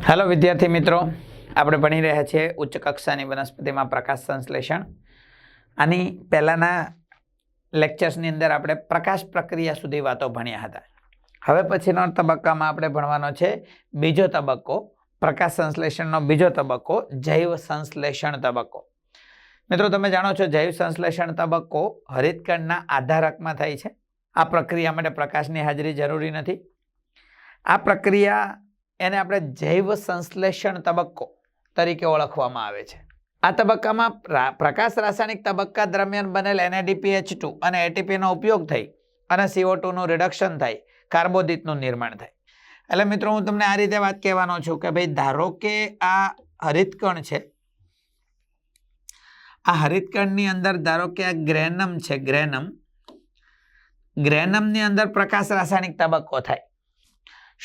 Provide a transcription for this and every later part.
Hello विद्यार्थी मित्रों, આપણે ભણી રહ્યા છીએ ઉચ્ચ કક્ષાની વનસ્પતિમાં પ્રકાશ સંશ્લેષણ। આની પહેલાના લેક્ચર્સની અંદર આપણે પ્રકાશ પ્રક્રિયા સુધી વાતો ભણ્યા હતા। હવે પછીનો તબક્કામાં આપણે ભણવાનો છે બીજો તબક્કો, પ્રકાશ સંશ્લેષણનો બીજો તબક્કો, જૈવ સંશ્લેષણ તબક્કો। મિત્રો, તમે જાણો છો જૈવ સંશ્લેષણ તબક્કો હરિતકણના આધારકમાં થાય છે। આ પ્રક્રિયા માટે પ્રકાશની હાજરી જરૂરી નથી। આ પ્રક્રિયા એને આપણે જૈવ સંશ્લેષણ તબક્કો તરીકે ઓળખવામાં આવે છે। આ તબક્કામાં પ્રકાશ રાસાયણિક તબક્કા દરમિયાન બનેલ NADPH2 અને ATP નો ઉપયોગ થઈ અને CO2 નું રિડક્શન થાય, કાર્બોદિતનું નિર્માણ થાય। એટલે મિત્રો, હું તમને આ રીતે વાત કહેવાનો છું કે ભાઈ, ધારો કે આ હરિતકણ છે, આ હરિતકણની અંદર ધારો કે આ ગ્રેનમ છે, ગ્રેનમની અંદર પ્રકાશ રાસાયણિક તબક્કો થાય।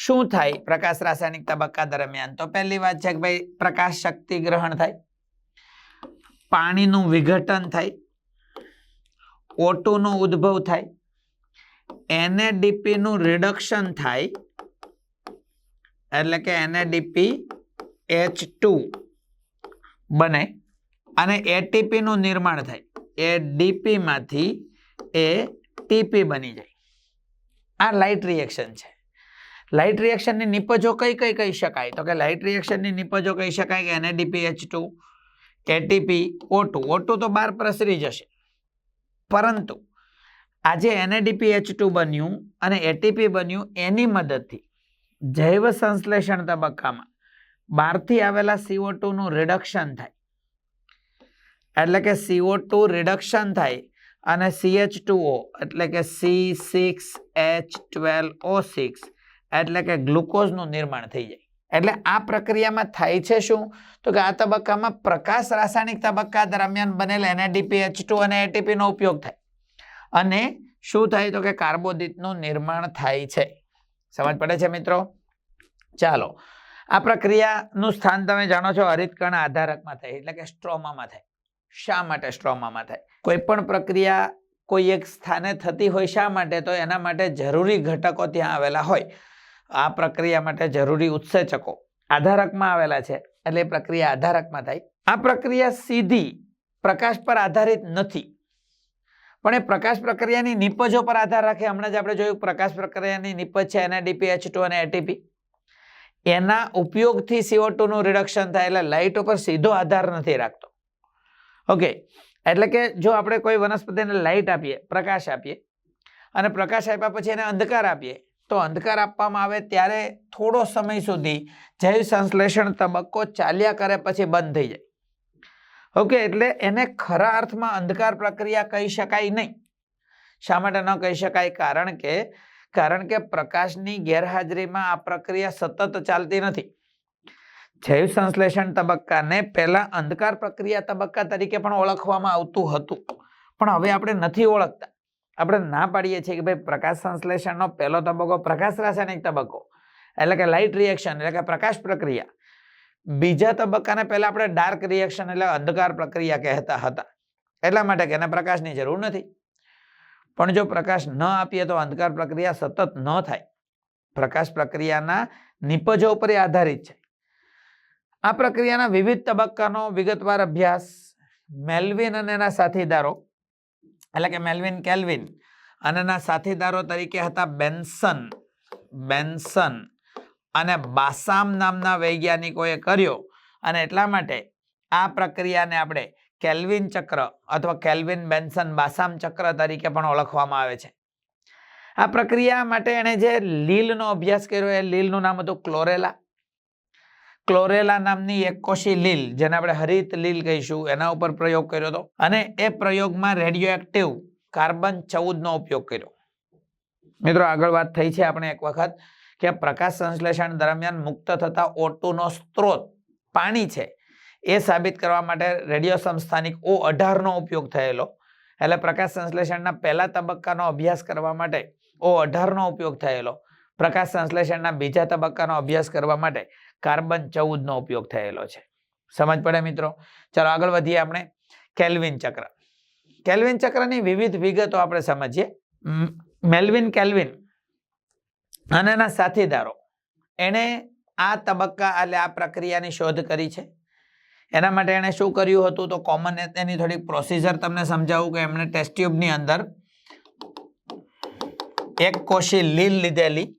શું થાય પ્રકાશ રાસાયણિક તબક્કા દરમિયાન? તો પહેલી વાત છે કે ભાઈ, પ્રકાશ શક્તિ ગ્રહણ થાય, પાણીનું વિઘટન થાય, O2 નો ઉદ્ભવ થાય, NADP નું રિડક્શન થાય, એટલે કે NADPH2 બને અને ATP નું નિર્માણ થાય, ADP માંથી ATP બની જાય। આ લાઇટ રિએક્શન છે। લાઇટ રિએક્શનની નિપજો કઈ કઈ કહી શકાય? તો કે લાઇટ રિએક્શનની નિપજો કહી શકાય કે NADPH2, ATP, O2 તો બહાર પ્રસરી જશે, પરંતુ આ જે NADPH2 બન્યું અને ATP બન્યું, એની મદદથી જૈવ સંશ્લેષણ તબક્કામાં બહારથી આવેલા CO2 નું રિડક્શન થાય, એટલે કે CO2 રિડક્શન થાય અને CH2O એટલે કે C6H12O6 એટલે કે ગ્લુકોઝનું નિર્માણ થઈ જાય। એટલે આ પ્રક્રિયામાં થાય છે શું? તો કે આ તબક્કામાં પ્રકાશ રાસાયણિક તબક્કા દરમિયાન બનેલ NADPH2 અને ATP નો ઉપયોગ થાય અને શું થાય? તો કે કાર્બોદિતનું નિર્માણ થાય છે। સમજ પડે છે મિત્રો? ચાલો, આ પ્રક્રિયાનું સ્થાન તમે જાણો છો હરિતકણ આધારકમાં થાય, એટલે કે સ્ટ્રોમામાં થાય। શા માટે સ્ટ્રોમામાં થાય? કોઈ પણ પ્રક્રિયા કોઈ એક સ્થાને થતી હોય, શા માટે? તો એના માટે જરૂરી ઘટકો ત્યાં આવેલા હોય। આ પ્રક્રિયા માટે જરૂરી ઉત્સેચકો આધારકમાં આવેલા છે, એટલે પ્રક્રિયા આધારકમાં થાય। આ પ્રક્રિયા સીધી પ્રકાશ પર આધારિત નથી, પણ એ પ્રકાશ પ્રક્રિયાની નિપજો પર આધાર રાખે। હમણાં જ આપણે જોયું પ્રકાશ પ્રક્રિયાની નિપજ છે NADPH2 અને ATP, એના ઉપયોગથી CO2 નું રિડક્શન થાય, એટલે લાઇટ ઉપર સીધો આધાર નથી રાખતો। ઓકે, એટલે કે જો આપણે કોઈ વનસ્પતિને લાઇટ આપીએ, પ્રકાશ આપીએ, અને પ્રકાશ આપ્યા પછી એને અંધકાર આપીએ, તો અંધકાર આપવામાં આવે ત્યારે થોડો સમય સુધી જૈવ સંશ્લેષણ તબક્કો ચાલ્યા કરે, પછી બંધ થઈ જાય। ઓકે, એટલે એને ખરા અર્થમાં અંધકાર પ્રક્રિયા કહી શકાય નહીં। શા માટે ન કહી શકાય? કારણ કે પ્રકાશની ગેરહાજરીમાં આ પ્રક્રિયા સતત ચાલતી નથી। જૈવ સંશ્લેષણ તબક્કાને પહેલા અંધકાર પ્રક્રિયા તબક્કા તરીકે પણ ઓળખવામાં આવતું હતું, પણ હવે આપણે નથી ઓળખતા। આપણે ના પાડીએ છીએ કે ભાઈ, પ્રકાશ સંશ્લેષણનો પહેલો તબક્કો પ્રકાશ રાસાયણિક તબક્કો, એટલે કે લાઇટ રિએક્શન, એટલે કે પ્રકાશ પ્રક્રિયા। બીજા તબક્કાને પહેલા આપણે ડાર્ક રિએક્શન એટલે અંધકાર પ્રક્રિયા કહેતા હતા, એટલા માટે કે એને પ્રકાશની જરૂર નથી। પણ જો પ્રકાશ ન આપીએ તો અંધકાર પ્રક્રિયા સતત ન થાય। પ્રકાશ પ્રક્રિયાના નિપજો ઉપર આધારિત છે। આ પ્રક્રિયાના વિવિધ તબક્કાનો વિગતવાર અભ્યાસ મેલ્વિન અને એના સાથીદારો, એટલે કે મેલ્વિન કેલ્વિન અને એના સાથીદારો તરીકે હતા બેન્સન અને બાસામ નામના વૈજ્ઞાનિકોએ કર્યો, અને એટલા માટે આ પ્રક્રિયાને આપણે કેલ્વિન ચક્ર અથવા કેલ્વિન બેન્સન બાસામ ચક્ર તરીકે પણ ઓળખવામાં આવે છે। આ પ્રક્રિયા માટે એણે જે લીલનો અભ્યાસ કર્યો, એ લીલનું નામ હતું ક્લોરેલા નામની એકકોષી લીલ, જેને આપણે હરિત લીલ કહીશું, એના ઉપર પ્રયોગ કર્યો હતો, અને એ પ્રયોગમાં રેડિયો એક્ટિવ કાર્બન 14 નો ઉપયોગ કર્યો। મિત્રો, આગળ વાત થઈ છે આપણે એક વખત કે પ્રકાશ સંશ્લેષણ દરમિયાન મુક્ત થતા O2 નો સ્ત્રોત પાણી છે, એ સાબિત કરવા માટે રેડિયો સમસ્થાનિક O18 નો ઉપયોગ થયેલો। એટલે પ્રકાશ સંશ્લેષણના પહેલા તબક્કાનો અભ્યાસ કરવા માટે O18 નો ઉપયોગ થયેલો, પ્રકાશ સંશ્લેષણના બીજા તબક્કાનો અભ્યાસ કરવા માટે કાર્બન 14 નો ઉપયોગ થયેલો છે। સમજ પડે મિત્રો? ચાલો આગળ વધીએ આપણે કેલ્વિન ચક્ર। કેલ્વિન ચક્રની વિવિધ વિગતો આપણે સમજીએ। મેલ્વિન કેલ્વિન અને એના સાથીદારો એણે આ તબક્કા એટલે આ પ્રક્રિયાની શોધ કરી છે. એના માટે એણે શું કર્યું હતું તો કોમન એની થોડીક પ્રોસિજર તમને સમજાવું કે એમણે ટેસ્ટ ટ્યુબની અંદર એક કોશી લીલ લીધેલી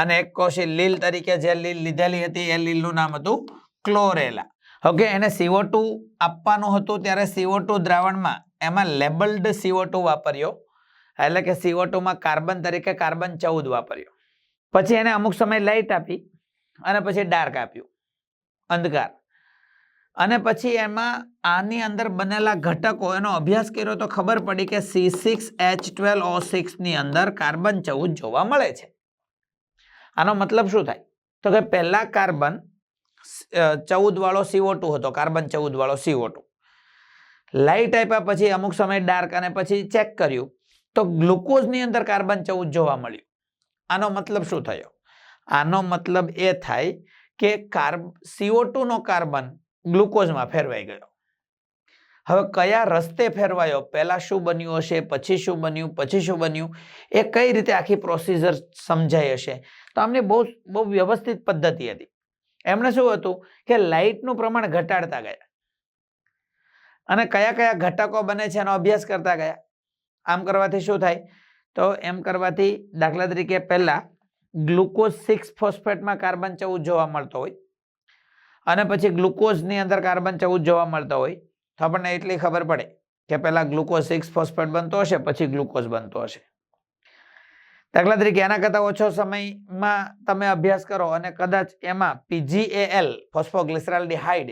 અને એક કોશી લીલ તરીકે જે લીલ લીધેલી હતી એ લીલનું નામ હતું ક્લોરેલા. ઓકે, એને CO2 આપવાનું હતું ત્યારે CO2 દ્રાવણમાં એમાં લેબલ્ડ CO2 વાપર્યો, એટલે કે CO2 માં કાર્બન તરીકે કાર્બન 14 વાપર્યો. પછી એને અમુક સમય લાઇટ આપી અને પછી ડાર્ક આપ્યું, અંધકાર. અને પછી એમાં આની અંદર બનેલા ઘટકો એનો અભ્યાસ કર્યો તો ખબર પડી કે C6H12O6 ની અંદર કાર્બન 14 જોવા મળે છે. આનો મતલબ શું થાય તો કે પહેલા કાર્બન 14 વાળો CO2 હતો, કાર્બન 14 વાળો CO2. લાઇટ આપ્યા પછી અમુક સમય ડાર્ક અને પછી ચેક કર્યું તો ગ્લુકોઝની અંદર કાર્બન 14 જોવા મળ્યું. આનો મતલબ શું થયો? આનો મતલબ એ થાય કે CO2 નો કાર્બન ગ્લુકોઝમાં ફેરવાઈ ગયો. હવે કયા રસ્તે ફેરવાયો, પહેલા શું બન્યું હશે, પછી શું બન્યું, પછી શું બન્યું, એ કઈ રીતે આખી પ્રોસિજર સમજાઈ હશે. તો આમની બહુ વ્યવસ્થિત પદ્ધતિ હતી. એમણે શું હતું કે લાઇટનું પ્રમાણ ઘટાડતા ગયા અને કયા કયા ઘટકો બને છે એનો અભ્યાસ કરતા ગયા. આમ કરવાથી શું થાય તો એમ કરવાથી દાખલા તરીકે પહેલા ગ્લુકોઝ 6 ફોસ્ફેટમાં કાર્બન 14 જોવા મળતો હોય અને પછી ગ્લુકોઝની અંદર કાર્બન 14 જોવા મળતો હોય તો આપણને એટલી ખબર પડે કે પહેલા ગ્લુકોઝ 6 ફોસ્ફેટ બનતો હશે પછી ગ્લુકોઝ બનતો હશે. દાખલા તરીકે એના કરતા ઓછો સમયમાં તમે અભ્યાસ કરો અને કદાચ એમાં PGAL ફોસ્ફોગ્લિસરાલ્ડિહાઇડ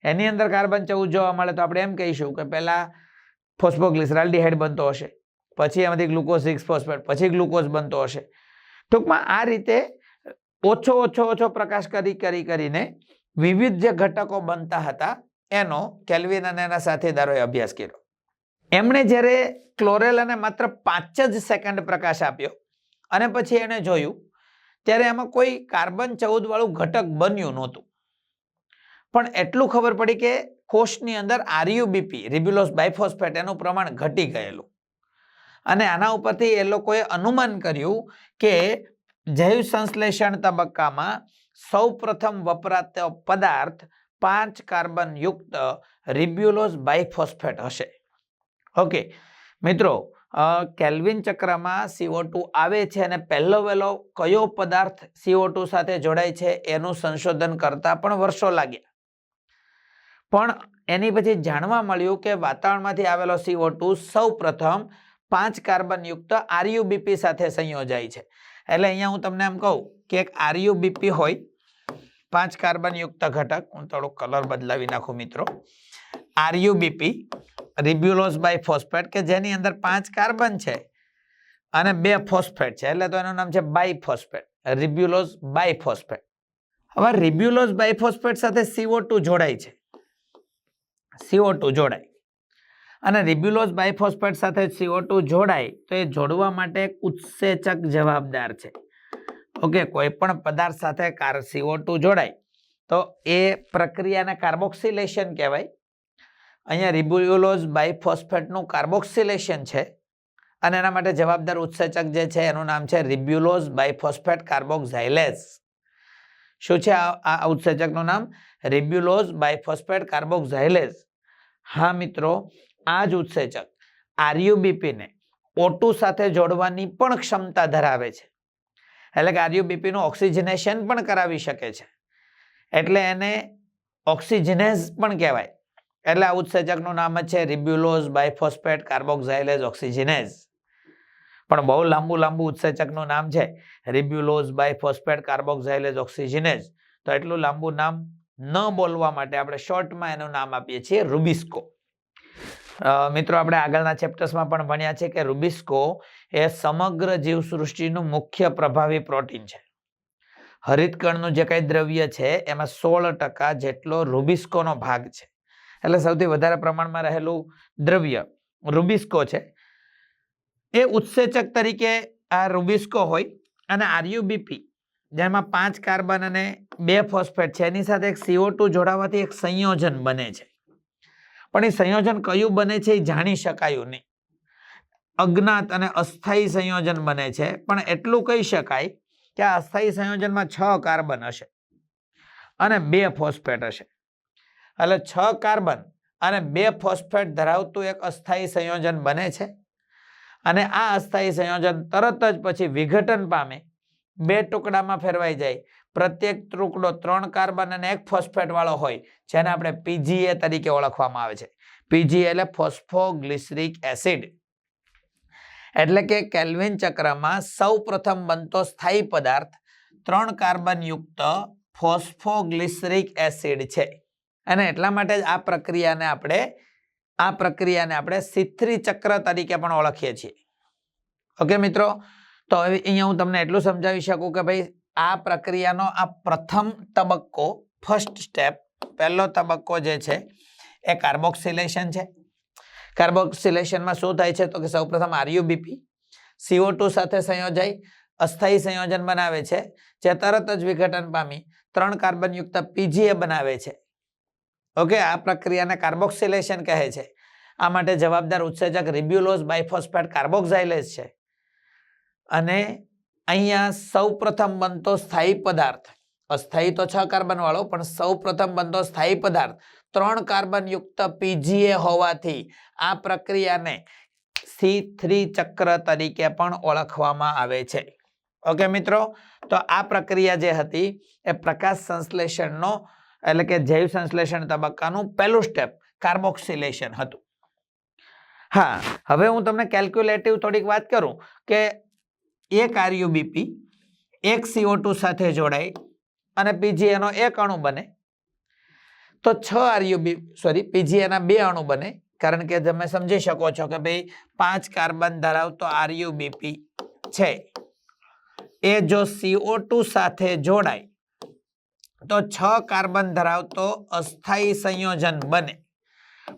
એની અંદર કાર્બન 14 જોવા મળે તો આપણે એમ કહીશું કે પહેલા ફોસ્ફોગ્લિસરાલ્ડિહાઇડ બનતો હશે, પછી એમાંથી ગ્લુકોઝ 6 ફોસ્ફેટ, પછી ગ્લુકોઝ બનતો હશે. ટૂંકમાં આ રીતે ઓછો પ્રકાશ કરીને વિવિધ જે ઘટકો બનતા હતા એનો કેલ્વિન અને એના સાથીદારોએ અભ્યાસ કર્યો. એમણે જ્યારે ક્લોરેલાને માત્ર 5 જ સેકન્ડ પ્રકાશ આપ્યો અને પછી એને જોયું ત્યારે એમાં કોઈ કાર્બન 14 વાળું ઘટક બન્યું નહોતું. પણ એટલું ખબર પડી કે કોષની અંદર RUBP રિબ્યુલોઝ બાયફોસ્ફેટ એનું પ્રમાણ ઘટી ગયેલું અને આના ઉપરથી એ લોકોએ અનુમાન કર્યું કે જૈવ સંશ્લેષણ તબક્કામાં સૌ પ્રથમ વપરાતો પદાર્થ 5 કાર્બન યુક્ત રિબ્યુલોઝ બાયફોસ્ફેટ હશે. ઓકે મિત્રો, કેલ્વિન ચક્રમાં CO2 આવે છે અને પહેલો વહેલો કયો પદાર્થ CO2 સાથે જોડાય છે એનું સંશોધન કરતા પણ વર્ષો લાગ્યા. પણ એની પછી જાણવા મળ્યું કે વાતાવરણમાંથી આવેલો CO2 સૌ પ્રથમ 5 કાર્બન યુક્ત RUBP સાથે સંયોજાય છે. એટલે અહીંયા હું તમને એમ કહું કે એક RUBP હોય 5 કાર્બન યુક્ત ઘટક, હું થોડો કલર બદલાવી નાખું મિત્રો. RUBP રિબ્યુલોઝ બાયફોસ્ફેટ કે જેની અંદર 5 કાર્બન છે અને 2 ફોસ્ફેટ છે એટલે તો એનું નામ છે બાયફોસ્ફેટ, રિબ્યુલોઝ બાયફોસ્ફેટ. હવે રિબ્યુલોઝ બાયફોસ્ફેટ સાથે CO2 જોડાય છે, CO2 જોડાય અને રિબ્યુલોઝ બાયફોસ્ફેટ સાથે CO2 જોડાય તો એ જોડવા માટે એક ઉત્સેચક જવાબદાર છે. ઓકે, કોઈ પણ પદાર્થ સાથે CO2 જોડાય તો એ પ્રક્રિયાને કાર્બોક્સિલેશન કહેવાય. અહીંયા રિબ્યુલોઝ બાયફોસ્ફેટનું કાર્બોક્સિલેશન છે અને એના માટે જવાબદાર ઉત્સેચક જે છે એનું નામ છે રિબ્યુલોઝ બાયફોસ્ફેટ કાર્બોક્સાઇલેઝ. શું છે આ ઉત્સેચકનું નામ? Ribulose biphosphate કાર્બોક્સાઇલેઝ. હા મિત્રો, આ જ ઉત્સેચક RUBP ને O2 સાથે જોડવાની પણ ક્ષમતા ધરાવે છે. એટલે કે RUBP નું ઓક્સિજનેશન પણ કરાવી શકે છે એટલે એને ઓક્સિજનેઝ પણ કહેવાય. એટલે આ ઉત્સેચકનું નામ જ છે રિબ્યુલોઝ બાયફોસ્ફેટ કાર્બોક્સાઇલેઝ ઓક્સિજનેઝ. પણ બહુ લાંબુ ઉત્સેચકનું નામ છે રિબ્યુલોઝ બાયફોસ્ફેટ કાર્બોક્સાઇલેઝ ઓક્સિજનેઝ. તો એટલું લાંબુ નામ ન બોલવા માટે આપણે શોર્ટમાં એનું નામ આપીએ છીએ રૂબિસ્કો. મિત્રો, આપણે આગળના ચેપ્ટર્સમાં પણ ભણ્યા છે કે રૂબિસ્કો એ સમગ્ર જીવસૃષ્ટિનું મુખ્ય પ્રભાવી પ્રોટીન છે. હરિતકણનું જે કંઈ દ્રવ્ય છે એમાં 16% જેટલો રૂબિસ્કોનો ભાગ છે. એટલે સૌથી વધારે પ્રમાણમાં રહેલું દ્રવ્ય રૂબિસ્કો છે. એ ઉત્સેચક તરીકે આ રૂબિસ્કો હોય અને RUBP જેમાં 5 કાર્બન અને 2 ફોસ્ફેટ છે એની સાથે એક CO2 જોડાવાથી એક સંયોજન બને છે. પણ એ સંયોજન કયું બને છે એ જાણી શકાયું નહીં. અજ્ઞાત અને અસ્થાયી સંયોજન બને છે. પણ એટલું કહી શકાય કે આ અસ્થાયી સંયોજનમાં 6 કાર્બન હશે અને 2 ફોસ્ફેટ હશે. એટલે 6 કાર્બન અને 2 ફોસ્ફેટ ધરાવતું એક અસ્થાયી સંયોજન બને છે. અને આ અસ્થાયી સંયોજન તરત જ પછી વિઘટન પામે 2 ટુકડામાં ફેરવાઈ જાય. પ્રત્યેક ટુકડો 3 કાર્બન અને 1 ફોસ્ફેટ વાળો હોય, જેને આપણે PGA તરીકે ઓળખવામાં આવે છે. PGA એટલે ફોસ્ફોગ્લિસરિક એસિડ. એટલે કે કેલ્વિન ચક્રમાં સૌપ્રથમ બનતો સ્થાયી પદાર્થ 3 કાર્બન યુક્ત ફોસ્ફોગ્લિસરિક એસિડ છે. અને એટલા માટે જ આ પ્રક્રિયાને આપણે C3 ચક્ર તરીકે પણ ઓળખીએ છીએ. ઓકે મિત્રો, તો હવે અહીંયા હું તમને એટલું સમજાવી શકું કે ભાઈ આ પ્રક્રિયાનો આ પ્રથમ તબક્કો, ફર્સ્ટ સ્ટેપ, પહેલો તબક્કો જે છે એ કાર્બોક્સિલેશન છે. કાર્બોક્સિલેશનમાં શું થાય છે તો કે સૌપ્રથમ RuBp CO2 સાથે સંયોજાઈ અસ્થાયી સંયોજન બનાવે છે, જે તરત જ વિઘટન પામી 3 કાર્બન યુક્ત PGA બનાવે છે. ઓકે, આ પ્રક્રિયાને કાર્બોક્સિલેશન કહે છે. આ માટે જવાબદાર ઉત્સેચક રિબ્યુલોઝ બાયફોસ્ફેટ કાર્બોક્સાઇલેઝ છે. અને અહીંયા સૌપ્રથમ બનતો સ્થાયી પદાર્થ, અસ્થાયી તો 6 કાર્બન વાળો, પણ સૌપ્રથમ બનતો સ્થાયી પદાર્થ 3 કાર્બન યુક્ત PGA હોવાથી આ પ્રક્રિયાને C3 ચક્ર તરીકે પણ ઓળખવામાં આવે છે. ઓકે મિત્રો, તો આ પ્રક્રિયા જે હતી એ પ્રકાશ સંશ્લેષણનો એટલે કે જૈવ સંશ્લેષણ તબક્કાનું પહેલું સ્ટેપ કાર્બોક્સિલેશન હતું. હા, હવે હું તમને કેલ્ક્યુલેટિવ થોડીક વાત કરું કે એક RuBp એક CO2 સાથે જોડાય અને PGA નો એક અણુ બને તો 6 PGA ના 2 અણુ બને. કારણ કે તમે સમજી શકો છો કે ભાઈ 5 કાર્બન ધરાવતો RuBp છે એ જો CO2 સાથે જોડાય તો 6 કાર્બન ધરાવતો અસ્થાયી સંયોજન બને.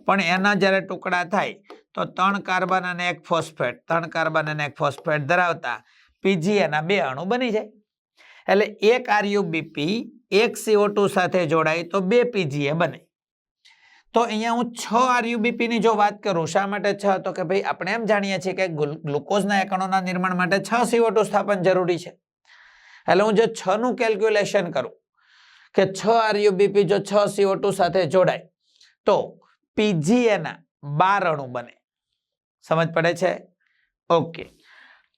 પણ એના જ્યારે ટુકડા થાય તો 3 કાર્બન અને 1 ફોસ્ફેટ, 3 કાર્બન અને 1 ફોસ્ફેટ ધરાવતા PGA ના 2 અણુ બની જાય. એટલે એક RuBp એક CO2 સાથે જોડાય તો 2 PGA બને. તો અહીંયા હું 6 RuBp ની જો વાત કરું, શા માટે 6? તો કે ભાઈ આપણે એમ જાણીએ છીએ કે ગ્લુકોઝના એકણોના નિર્માણ માટે 6 CO2 સ્થાપન જરૂરી છે. એટલે હું જો 6 નું કેલ્ક્યુલેશન કરું કે 6 RuBp જો 6 CO2 સાથે જોડાય તો PGA ના 12 અણુ બને. સમજ પડે છે? ઓકે,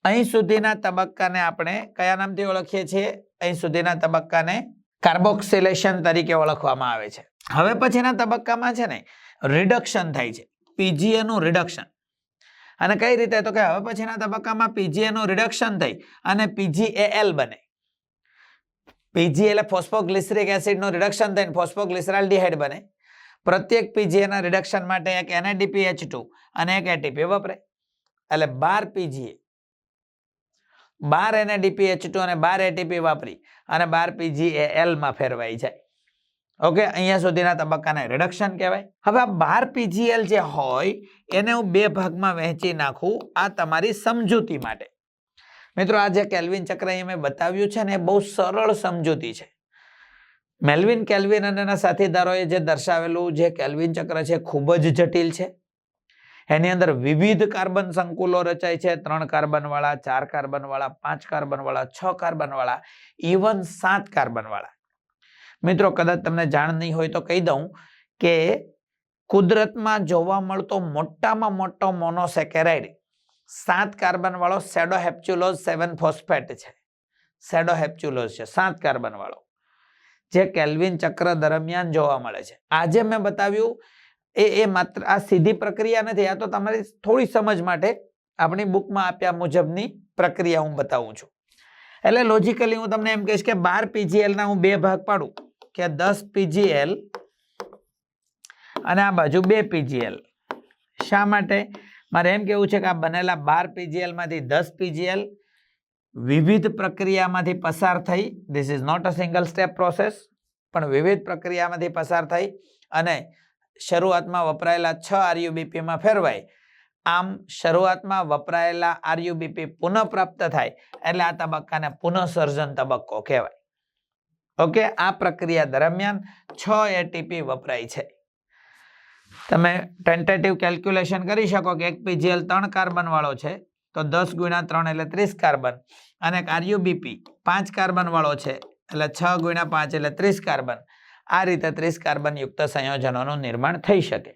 અહીં સુધીના તબક્કાને આપણે કયા નામથી ઓળખીએ છીએ? અહીં સુધીના તબક્કાને કાર્બોક્સિલેશન તરીકે ઓળખવામાં આવે છે. હવે પછીના તબક્કામાં છે ને રિડક્શન થાય છે, PGA નું રિડક્શન. અને કઈ રીતે? તો કે હવે પછીના તબક્કામાં PGA નું રિડક્શન થઈ અને PGAL બને. PGA એટલે ફોસ્ફોગ્લિસરિક એસિડ નું રિડક્શન થઈને ફોસ્ફોગ્લિસરાલ્ડિહાઇડ બને. પ્રત્યેક PGA ના રિડક્શન માટે એક NADPH2 અને એક ATP વપરાય. એટલે 12 PGA, 12 NADPH2 અને 12 ATP વાપરી અને 12 PGAL માં ફેરવાઈ જાય. ઓકે, અહીંયા સુધીના તબક્કાને રિડક્શન કહેવાય. હવે આ 12 PGAL જે હોય એને હું 2 ભાગમાં વહેંચી નાખું આ તમારી સમજૂતી માટે. મિત્રો, આ જે કેલ્વિન ચક્ર અહીં મેં બતાવ્યું છે ને એ બહુ સરળ સમજૂતી છે. મેલ્વિન કેલ્વિન અને એના સાથીદારોએ જે દર્શાવેલું જે કેલ્વિન ચક્ર છે ખૂબ જ જટિલ છે. એની અંદર વિવિધ કાર્બન સંકુલો રચાય છે, 3 કાર્બન વાળા, 4 કાર્બન વાળા, 5 કાર્બન વાળા, 6 કાર્બન વાળા, ઇવન 7 કાર્બન વાળા. મિત્રો, કદાચ તમને જાણ નહીં હોય તો કહી દઉં કે કુદરતમાં જોવા મળતો મોટામાં મોટો મોનોસેકેરાઇડ 7 કાર્બન વાળો સેડોહેપ્ચ્યુલોઝ 7 ફોસ્ફેટ છે. સેડોહેપ્ચ્યુલોઝ છે 7 કાર્બન વાળો, જે કેલ્વિન ચક્ર દરમિયાન જોવા મળે છે. આજે મેં બતાવ્યું એ માત્ર આ સીધી પ્રક્રિયા નથી, આ તો તમારી થોડી સમજ માટે આપણી બુકમાં આપ્યા મુજબની પ્રક્રિયા હું બતાવું છું. એટલે લોજિકલી હું તમને એમ કહીશ કે 12 PGAL ના હું 2 ભાગ પાડું કે 10 PGAL અને આ બાજુ 2 PGAL. શા માટે? મારે એમ કેવું છે કે આ બનેલા 12 PGAL માંથી 10 PGAL વિવિધ પ્રક્રિયામાંથી પસાર થઈ, this is not a single step process, પણ વિવિધ પ્રક્રિયામાંથી પસાર થઈ અને શરૂઆતમાં વપરાયેલા 6 RuBp માં ફેરવાય. આમ શરૂઆતમાં વપરાયેલા RuBp પુનઃપ્રાપ્ત થાય એટલે આ તબક્કાને પુનઃસર્જન તબક્કો કહેવાય. ઓકે, આ પ્રક્રિયા દરમિયાન 6 ATP વપરાય છે. તમે ટેન્ટેટિવ કેલ્ક્યુલેશન કરી શકો કે એક PGAL 3 કાર્બન વાળો છે તો 10 × 3 એટલે 30 કાર્બન અને એક RuBp 5 કાર્બન વાળો છે એટલે 6 ગુણ્યા 5 એટલે 30 કાર્બન. આ રીતે 30 કાર્બન યુક્ત સંયોજનોનું નિર્માણ થઈ શકે.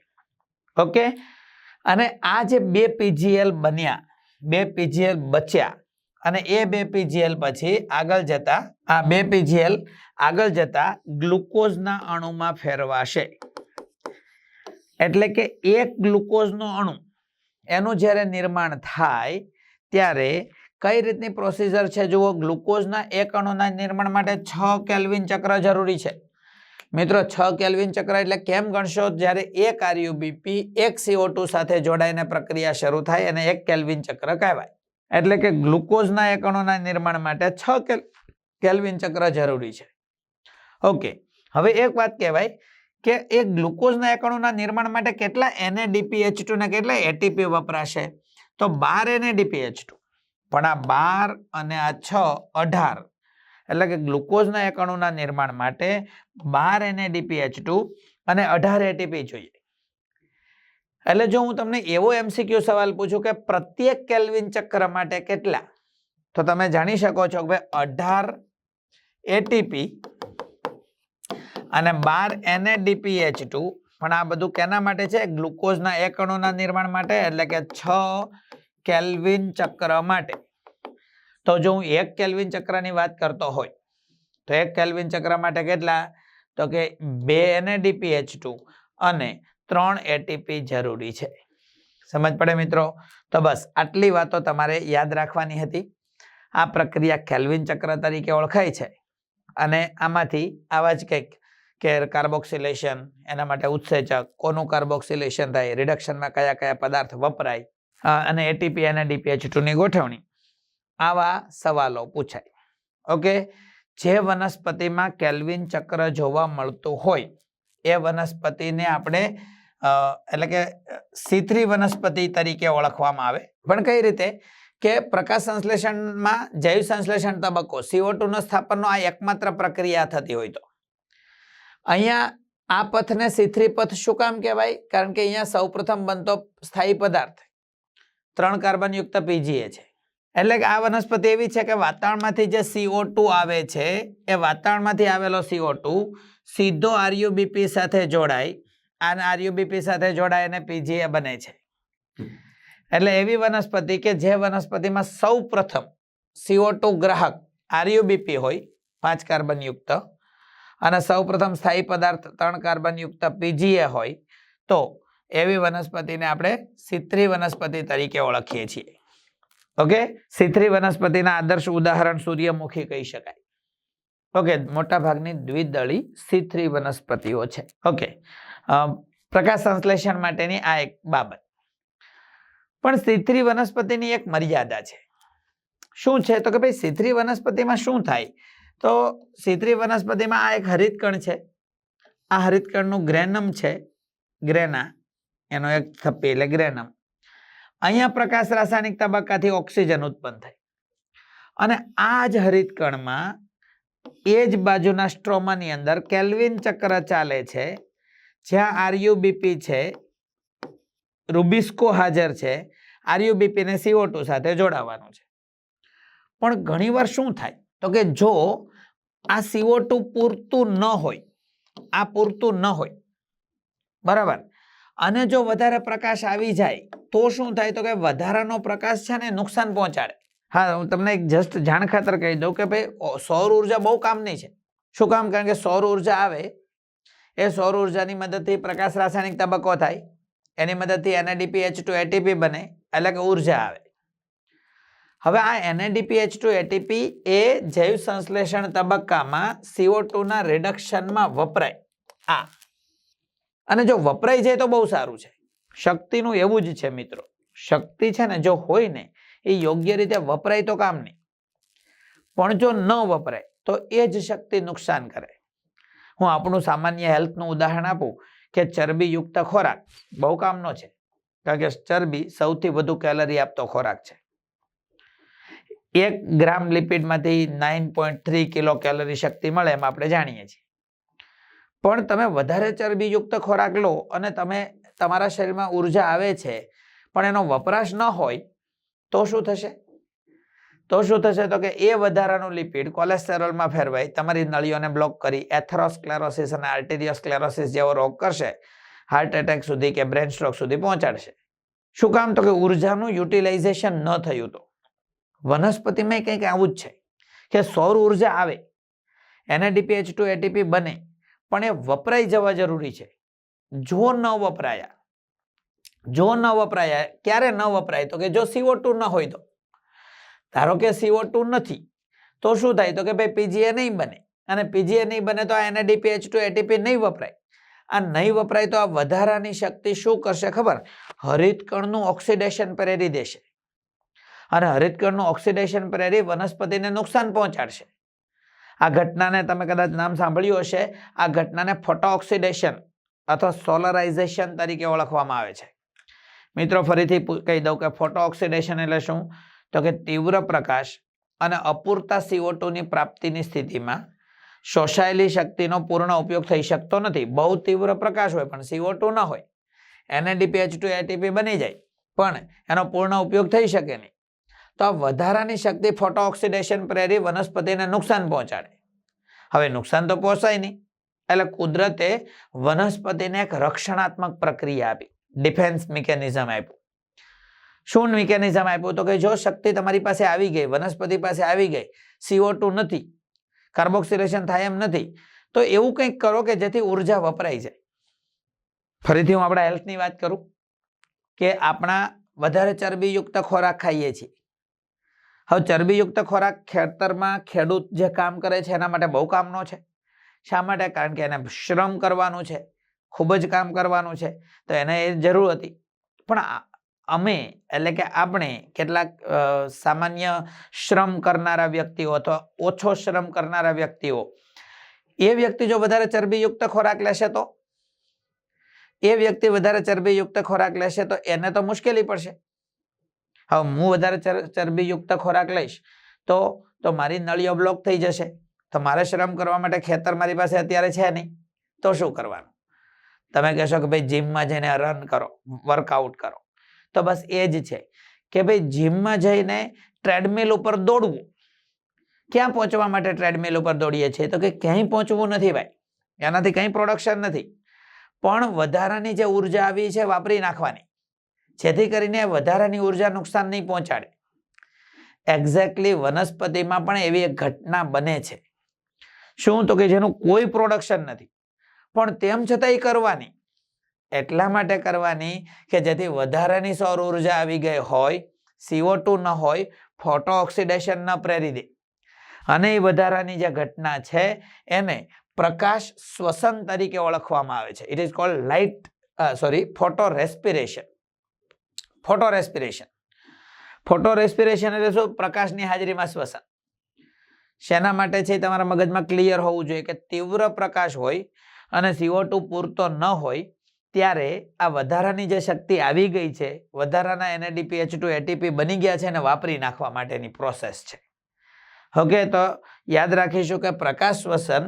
ઓકે, અને આ જે 2 PGL બન્યા, 2 PGL બચ્યા, અને એ 2 PGL પછી આગળ જતા આ 2 PGL આગળ જતા ગ્લુકોઝના અણુમાં ફેરવાશે. એટલે કે એક ગ્લુકોઝનો અણુ એનું જ્યારે નિર્માણ થાય ત્યારે કઈ રીતની પ્રોસીજર છે જુઓ. ગ્લુકોઝના એક અણુના નિર્માણ માટે 6 કેલ્વિન ચક્ર જરૂરી છે મિત્રો. 6 કેલ્વિન ચક્ર એટલે કેમ ગણશો? જ્યારે એક RuBp એક CO2 સાથે જોડાઈને પ્રક્રિયા શરૂ થાય અને 1 કેલ્વિન ચક્ર કહેવાય. એટલે કે ગ્લુકોઝના એક અણુના નિર્માણ માટે 6 કેલ્વિન ચક્ર જરૂરી છે. ઓકે, હવે એક વાત કહેવાય કે એ ગ્લુકોઝના એક અણુના નિર્માણ માટે કેટલા NADPH2 ને કેટલા ATP વપરાશે? તો 12 NADPH2. પણ આ 12 અને આ 6 18, એટલે કે ગ્લુકોઝના એક અણુના નિર્માણ માટે 12 NADPH2 અને 18 ATP જોઈએ. એટલે જો હું તમને એવો MCQ સવાલ પૂછું કે પ્રત્યેક કેલ્વિન ચક્ર માટે કેટલા, તો તમે જાણી શકો છો કે 18 ATP અને 12 NADPH2. પણ આ બધું કેના માટે છે? ગ્લુકોઝના એક અણુના નિર્માણ માટે, એટલે કે 6 કેલ્વિન ચક્ર માટે. તો જો હું 1 કેલ્વિન ચક્રની વાત કરતો હોય તો 1 કેલ્વિન ચક્ર માટે કેટલા? તો કે 2 NADPH2 અને 3 ATP જરૂરી છે. સમજ પડે મિત્રો? તો બસ આટલી વાતો તમારે યાદ રાખવાની હતી. આ પ્રક્રિયા કેલ્વિન ચક્ર તરીકે ઓળખાય છે અને આમાંથી આવા જ કંઈક કે કાર્બોક્સિલેશન, એના માટે ઉત્સેચક, કોનું કાર્બોક્સિલેશન થાય, રિડક્શનમાં કયા કયા પદાર્થ વપરાય, અને ATP NADPH2 ની ગોઠવણી, આવા સવાલો પૂછાય. ઓકે, જે વનસ્પતિમાં કેલ્વિન ચક્ર જોવા મળતું હોય એ વનસ્પતિને આપણે એટલે કે C3 વનસ્પતિ તરીકે ઓળખવામાં આવે. પણ કઈ રીતે? કે પ્રકાશ સંશ્લેષણમાં જૈવ સંશ્લેષણ તબક્કો CO2 નો સ્થાપનનો આ એકમાત્ર પ્રક્રિયા થતી હોય તો અહીંયા આ પથને C3 પથ શું કામ કહેવાય? કારણ કે અહીંયા સૌપ્રથમ બનતો સ્થાયી પદાર્થ 3 કાર્બન યુક્ત PGA છે. એટલે કે આ વનસ્પતિ એવી છે કે વાતાવરણમાંથી જે CO2 આવે છે એ વાતાવરણમાંથી આવેલો CO2 સીધો RuBp સાથે જોડાય, આ RuBp સાથે જોડાય અને PGA બને છે. એટલે એવી વનસ્પતિ કે જે વનસ્પતિમાં સૌપ્રથમ CO2 ગ્રાહક RuBp હોય 5 કાર્બન યુક્ત અને સૌપ્રથમ સ્થાયી પદાર્થ 3 કાર્બન યુક્ત PGA હોય તો એવી વનસ્પતિને આપણે C3 વનસ્પતિ તરીકે ઓળખીએ છીએ. ઓકે, C3 વનસ્પતિના આદર્શ ઉદાહરણ સૂર્યમુખી કહી શકાય. ઓકે, મોટા ભાગની દ્વિદળી C3 વનસ્પતિઓ છે. ઓકે, પ્રકાશ સંશ્લેષણ માટેની આ એક બાબત. પણ C3 વનસ્પતિની એક મર્યાદા છે. શું છે? તો કે ભાઈ C3 વનસ્પતિમાં શું થાય? તો C3 વનસ્પતિમાં આ એક હરિતકણ છે. આ હરિતકણનું ગ્રેનમ છે, ગ્રેના, એનો એક થપ્પી એટલે ગ્રેનમ. અહીંયા પ્રકાશ રાસાયણિક તબક્કાથી ઓક્સિજન ઉત્પન્ન થાય અને આ જ હરિતકણમાં એ જ બાજુના સ્ટ્રોમાની અંદર કેલ્વિન ચક્ર ચાલે છે, જ્યાં RuBp છે, રૂબિસ્કો હાજર છે. RuBp ને CO2 સાથે જોડાવાનું છે. પણ ઘણીવાર શું થાય? તો કે જો આ CO2 પૂરતું ન હોય, આ પૂરતું ન હોય, બરાબર, અને જો વધારે પ્રકાશ આવી જાય તો શું થાય? તો કે વધારાનો પ્રકાશ છે ને નુકસાન પહોંચાડે. હા, હું તમને એક જસ્ટ જાણ ખાતર કહી દઉં કે ભાઈ સૌર ઉર્જા બહુ કામની છે. શું કામ? કારણ કે સૌર ઉર્જા આવે, એ સૌર ઉર્જાની મદદથી પ્રકાશ રાસાયણિક તબક્કો થાય, એની મદદથી NADPH2 ATP બને, એટલે કે ઉર્જા આવે. હવે આ NADPH2 ATP એ જૈવ સંશ્લેષણ તબક્કામાં CO2 ના રિડક્શનમાં વપરાય. આ અને જો વપરાઈ જાય તો બહુ સારું છે. શક્તિનું એવું જ છે મિત્રો, શક્તિ છે ને જો હોય ને એ યોગ્ય રીતે વપરાય તો કામ નહીં, પણ જો ન વપરાય તો એ જ શક્તિ નુકસાન કરે. હું આપણું સામાન્ય હેલ્થનું ઉદાહરણ આપું કે ચરબીયુક્ત ખોરાક બહુ કામનો છે, કારણ કે ચરબી સૌથી વધુ કેલરી આપતો ખોરાક છે. 1 ગ્રામ લિપિડમાંથી 9.3 કિલો કેલરી શક્તિ મળે એમ આપણે જાણીએ છીએ. પણ તમે વધારે ચરબીયુક્ત ખોરાક લો અને તમે તમારા શરીરમાં ઉર્જા આવે છે પણ એનો વપરાશ ન હોય તો શું થશે? તો શું થશે તો કે એ વધારાનું લિપિડ કોલેસ્ટેરોલમાં ફેરવાઈ તમારી નળીઓને બ્લોક કરી એથેરોસ્ક્લેરોસિસ અને આર્ટેરિયોસ્ક્લેરોસિસ જેવો રોગ કરશે, હાર્ટ એટેક સુધી કે બ્રેન સ્ટ્રોક સુધી પહોંચાડશે. શું કામ તો કે ઉર્જાનું યુટિલાઇઝેશન ન થયું. તો વનસ્પતિમાં કંઈક આવું જ છે કે સૌર ઉર્જા આવે, NADPH2 ATP બને, પણ એ વપરાઈ જવા જરૂરી છે. જો ન વપરાયા ક્યારે ન વપરાય તો કે જો CO2 ન હોય. તો ધારો કે CO2 નથી તો શું થાય તો કે ભાઈ PGA નહીં બને, અને PGA નહીં બને તો આ NADPH2 ATP નહીં વપરાય. આ નહીં વપરાય તો આ વધારાની શક્તિ શું કરશે ખબર? હરિતકણનું ઓક્સિડેશન પ્રેરી દેશે, અને હરિતકણનું ઓક્સિડેશન પ્રેરી વનસ્પતિને નુકસાન પહોંચાડશે. આ ઘટનાને તમે કદાચ નામ સાંભળ્યું હશે. આ ઘટનાને ફોટો ઓક્સિડેશન અથવા સોલરાઇઝેશન તરીકે ઓળખવામાં આવે છે. મિત્રો ફરીથી કહી દઉં કે ફોટો ઓક્સિડેશન એટલે શું તો કે તીવ્ર પ્રકાશ અને અપૂરતા CO2 ની પ્રાપ્તિની સ્થિતિમાં શોષાયેલી શક્તિનો પૂર્ણ ઉપયોગ થઈ શકતો નથી. બહુ તીવ્ર પ્રકાશ હોય પણ CO2 ન હોય, NADPH2 ATP બની જાય પણ એનો પૂર્ણ ઉપયોગ થઈ શકે નહીં. તો આ વધારાની શક્તિ ફોટો ઓક્સિડેશન પ્રેરી વનસ્પતિને નુકસાન પહોંચાડે. હવે નુકસાન તો પહોંચાય નહીં, એટલે કુદરતે વનસ્પતિને એક રક્ષણાત્મક પ્રક્રિયા આપી, ડિફેન્સ મિકેનિઝમ આપ્યું. શું મિકેનિઝમ આપ્યું તો કે જો શક્તિ તમારી પાસે આવી ગઈ, વનસ્પતિ પાસે આવી ગઈ, CO2 નથી, કાર્બોક્સિલેશન થાય એમ નથી, તો એવું કંઈક કરો કે જેથી ઉર્જા વપરાઈ જાય. ફરીથી હું આપણા હેલ્થની વાત કરું કે આપણા વધારે ચરબીયુક્ત ખોરાક ખાઈએ છીએ. હવે ચરબીયુક્ત ખોરાક ખેતરમાં ખેડૂત જે કામ કરે છે એના માટે બહુ કામનો છે. શા માટે? કારણ કે એને શ્રમ કરવાનું છે, ખૂબ જ કામ કરવાનું છે, તો એને એ જરૂર હતી. પણ અમે એટલે કે આપણે કેટલાક સામાન્ય શ્રમ કરનારા વ્યક્તિઓ અથવા ઓછો શ્રમ કરનારા વ્યક્તિઓ, એ વ્યક્તિ જો વધારે ચરબીયુક્ત ખોરાક લેશે તો એને તો મુશ્કેલી પડશે. હવે હું વધારે ચરબીયુક્ત ખોરાક લઈશ તો મારી નળીઓ બ્લોક થઈ જશે, તો મારે શ્રમ કરવા માટે ખેતર મારી પાસે અત્યારે છે નહીં, તો શું કરવાનું? તમે કહેશો કે ભાઈ જીમમાં જઈને રન કરો, વર્કઆઉટ કરો. તો બસ એ જ છે કે ભાઈ જીમમાં જઈને ટ્રેડમિલ ઉપર દોડવું. ક્યાં પહોંચવા માટે ટ્રેડમિલ ઉપર દોડીએ છીએ? તો કે ક્યાંય પહોંચવું નથી ભાઈ, એનાથી કંઈ પ્રોડક્શન નથી, પણ વધારાની જે ઉર્જા આવી છે વાપરી નાખવાની, જેથી કરીને વધારાની ઉર્જા નુકસાન નહીં પહોંચાડે. એક્ઝેક્ટલી વનસ્પતિમાં પણ એવી એક ઘટના બને છે. શું તો કે જેનું કોઈ પ્રોડક્શન નથી, પણ તેમ છતાંય કરવાની. એટલા માટે કરવાની કે જેથી વધારાની સૌર ઉર્જા આવી ગઈ હોય, CO2 ન હોય, ફોટો ઓક્સિડેશન ન પ્રેરી દે, અને એ વધારાની જે ઘટના છે એને પ્રકાશ શ્વસન તરીકે ઓળખવામાં આવે છે. It is called photo respiration. Photo respiration એટલે શું? પ્રકાશની હાજરીમાં શ્વસન. શેના માટે છે તમારા મગજમાં ક્લિયર હોવું જોઈએ કે તીવ્ર પ્રકાશ હોય અને CO2 પૂરતો ન હોય ત્યારે આ વધારાની જે શક્તિ આવી ગઈ છે, વધારાના NADPH2 ATP બની ગયા છે, એને વાપરી નાખવા માટેની પ્રોસેસ છે. ઓકે, તો યાદ રાખીશું કે પ્રકાશ શ્વસન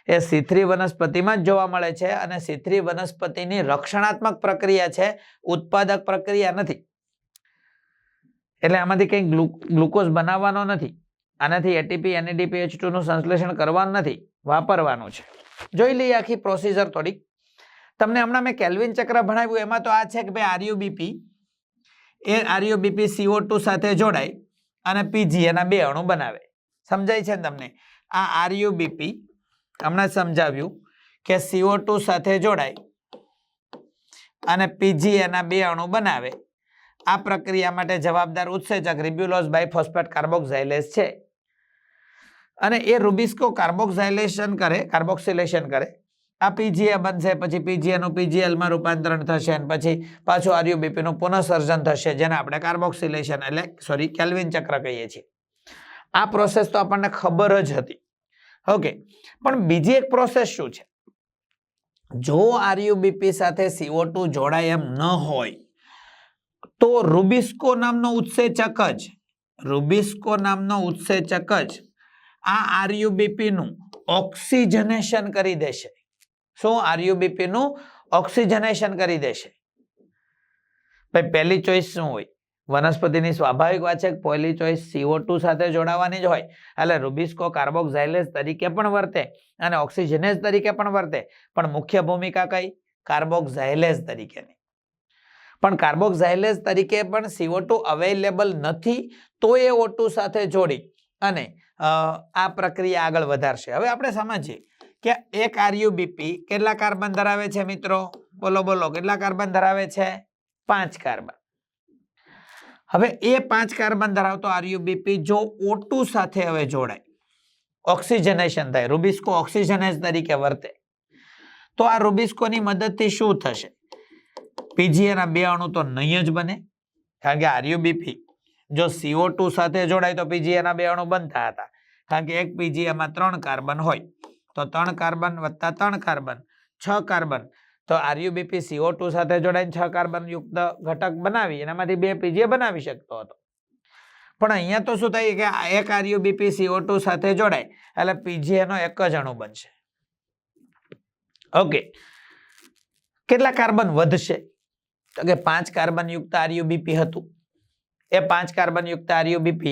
એ C3 વનસ્પતિમાં જ જોવા મળે છે, અને C3 વનસ્પતિની રક્ષણાત્મક પ્રક્રિયા છે, ઉત્પાદક પ્રક્રિયા નથી. એટલે આમાંથી કંઈ ગ્લુકોઝ બનાવવાનો નથી, આનાથી ATP NADPH2 નું સંશ્લેષણ કરવાનું નથી, વાપરવાનું છે. જોઈ લઈએ આખી પ્રોસીજર થોડીક. તમને હમણાં મેં કેલ્વિન ચક્ર ભણાવ્યું, એમાં તો આ છે કે ભાઈ RUBP CO2 સાથે જોડાય અને PGA ના 2 અણુ બનાવે. સમજાય છે ને તમને? આ RUBP હમણાં સમજાવ્યું કે CO2 સાથે જોડાય અને PGA ના 2 અણુ બનાવે. આ પ્રક્રિયા માટે જવાબદાર ઉત્સેચક રિબ્યુલોઝ બાયફોસ્ફેટ કાર્બોક્સાઇલેઝ છે, અને એ રૂબિસ્કો કાર્બોક્સિલેશન કરે. આ PGA બનશે, પછી PGA નું PGL માં રૂપાંતરણ થશે, અને પછી પાછું RUBP નું પુનઃસર્જન થશે, જેને આપણે કાર્બોક્સિલેશન એટલે કેલ્વિન ચક્ર કહીએ છીએ. આ પ્રોસેસ તો આપણને ખબર જ હતી. ઓકે, પણ બીજી એક પ્રોસેસ શું છે? જો RUBP સાથે CO2 જોડાય એમ ન હોય તો રૂબિસ્કો નામનો ઉત્સેચક જ આ RUBP નું ઓક્સિજનેશન કરી દેશે. શું? RUBP નું ઓક્સિજનેશન કરી દેશે. ભાઈ પહેલી ચોઈસ શું હોય? વનસ્પતિની સ્વાભાવિક વાત છે કે પહેલી ચોઈસ CO2 સાથે જોડાવાની જ હોય, એટલે રૂબિસ્કો કાર્બોક્સાઇલેઝ તરીકે પણ વર્તે અને ઓક્સિજનેઝ તરીકે પણ વર્તે, પણ મુખ્ય ભૂમિકા કઈ? કાર્બોક્સાઇલેઝ તરીકેની. પણ કાર્બોક્સાઇલેઝ તરીકે પણ CO2 અવેલેબલ નથી તો એ O2 સાથે જોડી અને આ પ્રક્રિયા આગળ વધારશે. હવે આપણે સમજીએ કે એક RuBP કેટલા કાર્બન ધરાવે છે મિત્રો? બોલો બોલો, કેટલા કાર્બન ધરાવે છે? 5 કાર્બન. હવે એ 5 કાર્બન ધરાવતો RuBP જો O2 સાથે હવે જોડાય, ઓક્સિજનેશન થાય, રૂબિસ્કો ઓક્સિજનેઝ તરીકે વર્તે, તો આ રૂબિસ્કોની મદદથી શું થશે? PGA ના 2 અણુ તો નહીં જ બને, કારણ કે RuBP જો CO2 સાથે જોડાય તો PGA ના 2 અણુ બનતા હતા, કારણ કે એક PGA માં 3 કાર્બન હોય, તો 3 કાર્બન વત્તા 3 કાર્બન 6 કાર્બન, તો RuBP CO2 સાથે જોડાઈને 6 કાર્બન યુક્ત ઘટક બનાવી એનામાંથી 2 PGA બનાવી શકતો હતો. પણ અહીંયા તો શું થાય કે એક RuBP CO2 સાથે જોડાય એટલે PGA નો એક જ અણુ બનશે. ઓકે, કેટલા કાર્બન વધશે? તો કે 5 કાર્બન યુક્ત RuBP હતું, એ 5 કાર્બન યુક્ત RuBP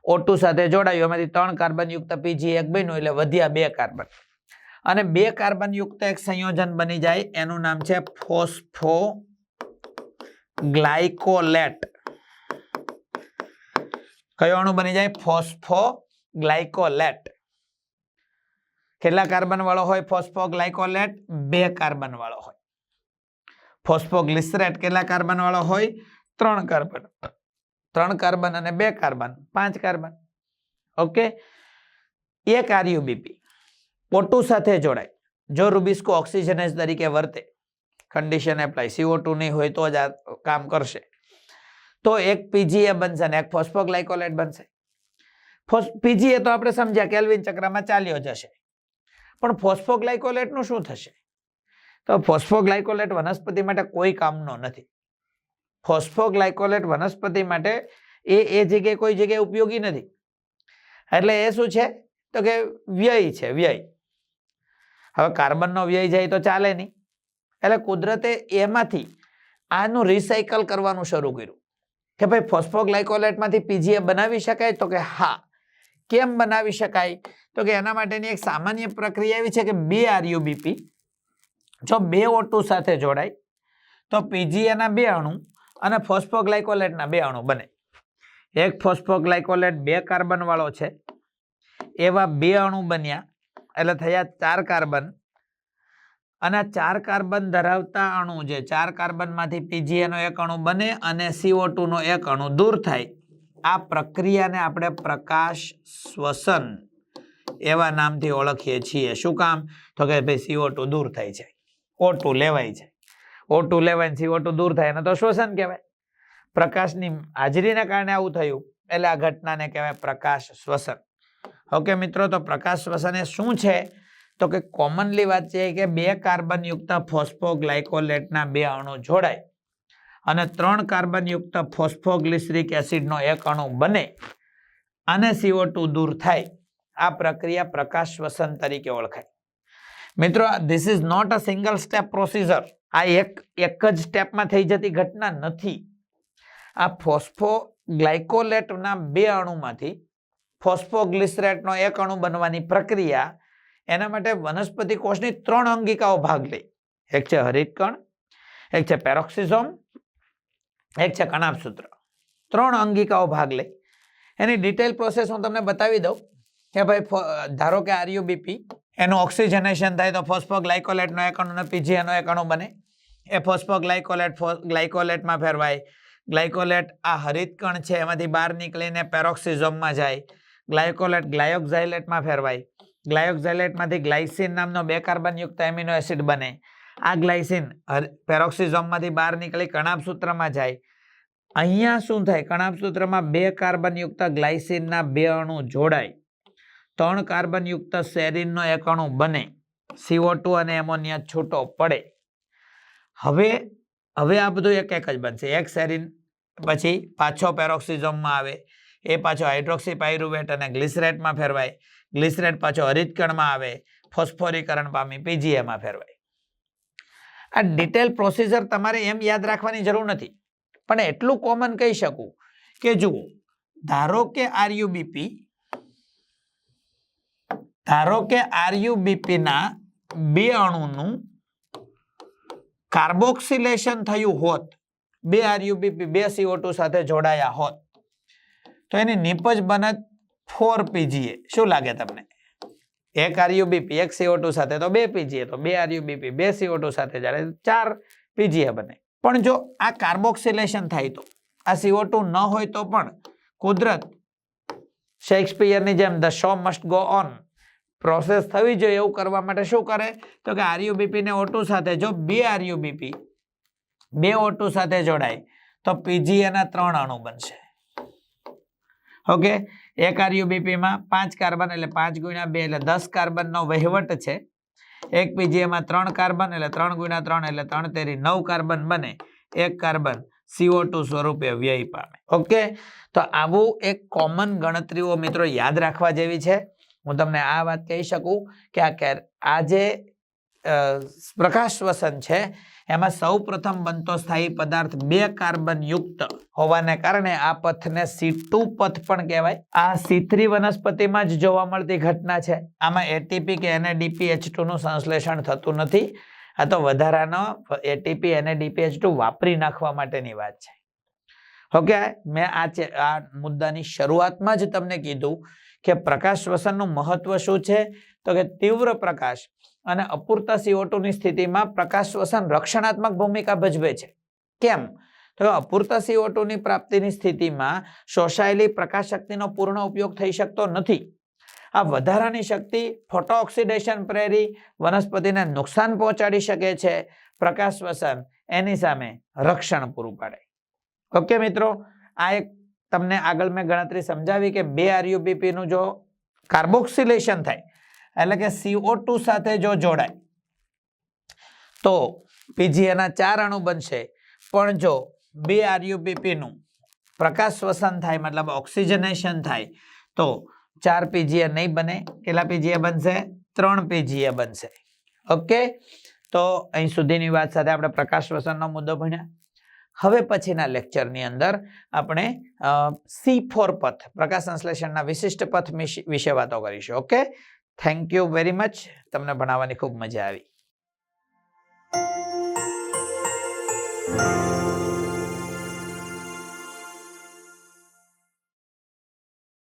O2 સાથે જોડાયું, એમાંથી 3 કાર્બન યુક્ત PGA એક બન્યું એટલે વધ્યા 2 કાર્બન, અને 2 કાર્બન યુક્ત એક સંયોજન બની જાય, એનું નામ છે ફોસ્ફોગ્લાયકોલેટ. કયો અણુ બની જાય? ફોસ્ફોગ્લાયકોલેટ. કેટલા કાર્બન વાળો હોય ફોસ્ફોગ્લાયકોલેટ? 2 કાર્બન વાળો હોય. ફોસ્ફોગ્લિસરેટ કેટલા કાર્બન વાળો હોય? 3 કાર્બન. 3 કાર્બન અને 2 કાર્બન 5 કાર્બન. ઓકે, એક RuBP O2 સાથે જોડાય, જો રૂબિસ્કો ઓક્સિજનેઝ તરીકે વર્તે, કન્ડિશન એપ્લાય, CO2 નહીં હોય તો જ આ કામ કરશે, તો એક PGA બનશે અને એક ફોસ્ફોગ્લાયકોલેટ બનશે. PGA તો આપણે સમજ્યા કેલ્વિન ચક્રમાં ચાલ્યો જશે, પણ ફોસ્ફોગ્લાયકોલેટનું શું થશે? તો ફોસ્ફોગ્લાયકોલેટ વનસ્પતિ માટે કોઈ કામનો નથી. ફોસ્ફોગ્લાયકોલેટ વનસ્પતિ માટે એ જગ્યાએ કોઈ જગ્યાએ ઉપયોગી નથી. એટલે એ શું છે? તો કે વ્યય છે, વ્યય. હવે કાર્બનનો વ્યય જાય તો ચાલે નહીં, એટલે કુદરતે એમાંથી આનું રિસાયકલ કરવાનું શરૂ કર્યું કે ભાઈ ફોસ્ફોગ્લાયકોલેટમાંથી PGA બનાવી શકાય? તો કે હા. કેમ બનાવી શકાય? તો કે એના માટેની એક સામાન્ય પ્રક્રિયા એવી છે કે 2 RuBP જો 2 O2 સાથે જોડાય તો PGA ના 2 અણુ અને ફોસ્ફોગ્લાયકોલેટના 2 અણુ બને. એક ફોસ્ફોગ્લાયકોલેટ 2 કાર્બન વાળો છે, એવા 2 અણુ બન્યા એટલે થયા 4 કાર્બન, અને 4 કાર્બન ધરાવતા અણુ જે 4 કાર્બનમાંથી PGA નો એક અણુ બને અને CO2 નો એક અણુ દૂર થાય, આ પ્રક્રિયાને આપણે પ્રકાશ શ્વસન એવા નામથી ઓળખીએ છીએ. શું કામ? તો કે ભાઈ CO2 દૂર થાય છે, O2 લેવાય છે, O2 લેવાય CO2 દૂર થાય એને તો શ્વસન કહેવાય. પ્રકાશની હાજરીને કારણે આવું થયું એટલે આ ઘટનાને કહેવાય પ્રકાશ શ્વસન. ઓકે મિત્રો, તો પ્રકાશ શ્વસન એ શું છે? તો કે કોમનલી વાત છે કે 2 કાર્બન યુક્ત ફોસ્ફોગ્લાયકોલેટના 2 અણુ જોડાય અને 3 કાર્બન યુક્ત ફોસ્ફોગ્લિસરિક એસિડનો એક અણુ બને અને CO2 દૂર થાય. આ પ્રક્રિયા પ્રકાશ શ્વસન તરીકે ઓળખાય. મિત્રો, this is not a single step procedure. આ એક જ સ્ટેપમાં થઈ જતી ઘટના નથી. આ ફોસ્ફોગ્લાયકોલેટના 2 અણુમાંથી ફોસ્ફોગ્લિસરેટનો એક અણુ બનવાની પ્રક્રિયા, એના માટે વનસ્પતિ કોષની 3 અંગિકાઓ ભાગ લે. એક છે હરિતકણ, એક છે પેરોક્સિસોમ, એક છે કણાભસૂત્ર. 3 અંગિકાઓ ભાગ લે. એની ડિટેલ પ્રોસેસ હું તમને બતાવી દઉં કે ભાઈ ધારો કે RuBP એનું ઓક્સિજનેશન થાય તો ફોસ્ફોગ્લાયકોલેટનો એક અણુ અને PGA નો એક અણુ બને. એ ફોસ્ફોગ્લાયકોલેટ ગ્લાયકોલેટમાં ફેરવાય. ગ્લાયકોલેટ આ હરિતકણ છે એમાંથી બહાર નીકળીને પેરોક્સિસોમમાં જાય. ગ્લાયકોલેટ ગ્લાયોક્સાઇલેટમાં ફેરવાય. ગ્લાયોક્સાઇલેટમાંથી ગ્લાયસિન નામનો 2 કાર્બન યુક્ત એમિનો એસિડ બને. આ ગ્લાયસિન પેરોક્સિસોમમાંથી બહાર નીકળી કણાભસૂત્રમાં જાય. અહીંયા શું થાય? કણાભસૂત્રમાં 2 કાર્બન યુક્ત ગ્લાયસિનના 2 અણુ જોડાય, 3 કાર્બન યુક્ત સેરીનનો એક અણુ બને, CO2 અને એમોનિયા છૂટો પડે. હવે આ બધું એક જ બનશે. એક સેરીન પછી પાછો પેરોક્સિસોમમાં આવે, એ પાછો હાઇડ્રોક્સી પાયરુવેટ અને ગ્લિસરેટમાં ફેરવાય. ગ્લિસરેટ પાછો હરિતકણમાં આવે, ફોસ્ફોરીકરણ પામી PGAમાં ફેરવાય. આ ડિટેલ પ્રોસીજર તમારે એમ યાદ રાખવાની જરૂર નથી, પણ એટલું કોમન કહી શકું કે જુઓ, ધારો કે આરયુબીપી ના બે અણુનું કાર્બોક્સિલેશન થયું હોત, બે આરયુબીપી બે CO2 સાથે જોડાયા હોત, તો એની નિપજ બનત 4 PGA. શું લાગે તમને? એક આરયુબીપી એક CO2 સાથે તો 2 PGA, તો બે આરયુબીપી બે CO2 સાથે જ્યારે 4 PGA બને. પણ જો આ કાર્બોક્સિલેશન થાય તો આ CO2 ન હોય તો પણ કુદરત શેક્સપિયરની જેમ the show must go on, process થવી જોઈએ એવું કરવા માટે શું કરે તો કે આરયુબીપી ને O2 સાથે જો બે આરયુબીપી બે O2 સાથે જોડાય તો PGA ના 3 અણુ બનશે. ઓકે, એક આરયુબીપી માં 5 કાર્બન એટલે 5 ગુણ્યા 2 એટલે 10 કાર્બન નો વહીવટ છે. એક PGA માં 3 કાર્બન એટલે 3 ગુણ્યા 3 એટલે 3 તેરી 9 કાર્બન બને. એક કાર્બન CO2 સ્વરૂપે વ્યય પામે. ઓકે, તો આવું એક કોમન ગણતરીઓ મિત્રો યાદ રાખવા જેવી છે. હું તમને આ વાત કહી શકું કે આ જે પ્રકાશ શ્વસન છે એમાં સૌ પ્રથમ બનતો સ્થાયી પદાર્થ 2 કાર્બન યુક્ત હોવાને કારણે આ પથને C2 પથ પણ કહેવાય. આ C3 વનસ્પતિમાં જ જોવા મળતી ઘટના છે. આમાં એટીપી કે NADPH2 નું સંશ્લેષણ થતું નથી. આ તો વધારાનો એટીપી NADPH2 વાપરી નાખવા માટેની વાત છે. ઓકે, મેં આ મુદ્દાની શરૂઆતમાં જ તમને કીધું કે પ્રકાશ શ્વસનનું મહત્વ શું છે તો કે તીવ્ર પ્રકાશ અને અપૂરતા CO2 ની સ્થિતિમાં પ્રકાશ શ્વસન રક્ષણાત્મક ભૂમિકા ભજવે છે. કેમ? તો અપૂરતા CO2 ની પ્રાપ્તિની સ્થિતિમાં શોષાયેલી પ્રકાશ શક્તિનો પૂર્ણ ઉપયોગ થઈ શકતો નથી. આ વધારાની શક્તિ ફોટો ઓક્સિડેશન પ્રેરી વનસ્પતિને નુકસાન પહોંચાડી શકે છે. પ્રકાશ શ્વસન એની સામે રક્ષણ પૂરું પાડે. ઓકે મિત્રો, આ એક તમને આગળ મેં ગણતરી સમજાવી કે બે આરયુબીપી નું જો કાર્બોક્સિલેશન થાય એટલે કે CO2 સાથે જો જોડાય તો PGA ના 4 અણુ બનશે. પણ જો બે આરયુબીપી નું પ્રકાશ શ્વસન થાય મતલબ ઓક્સિજનેશન થાય તો 4 PGA નહીં બને. કેટલા PGA બનશે? 3 PGA બનશે. ઓકે, તો અહીં સુધીની વાત સાથે આપણે પ્રકાશ શ્વસનનો મુદ્દો ભણ્યા. હવે પછીના લેક્ચરની અંદર આપણે C4 પથ પ્રકાશ સંશ્લેષણના વિશિષ્ટ પથ વિશે વાતો કરીશું. Okay, thank you very much. તમને ભણાવવાની ખૂબ મજા આવી.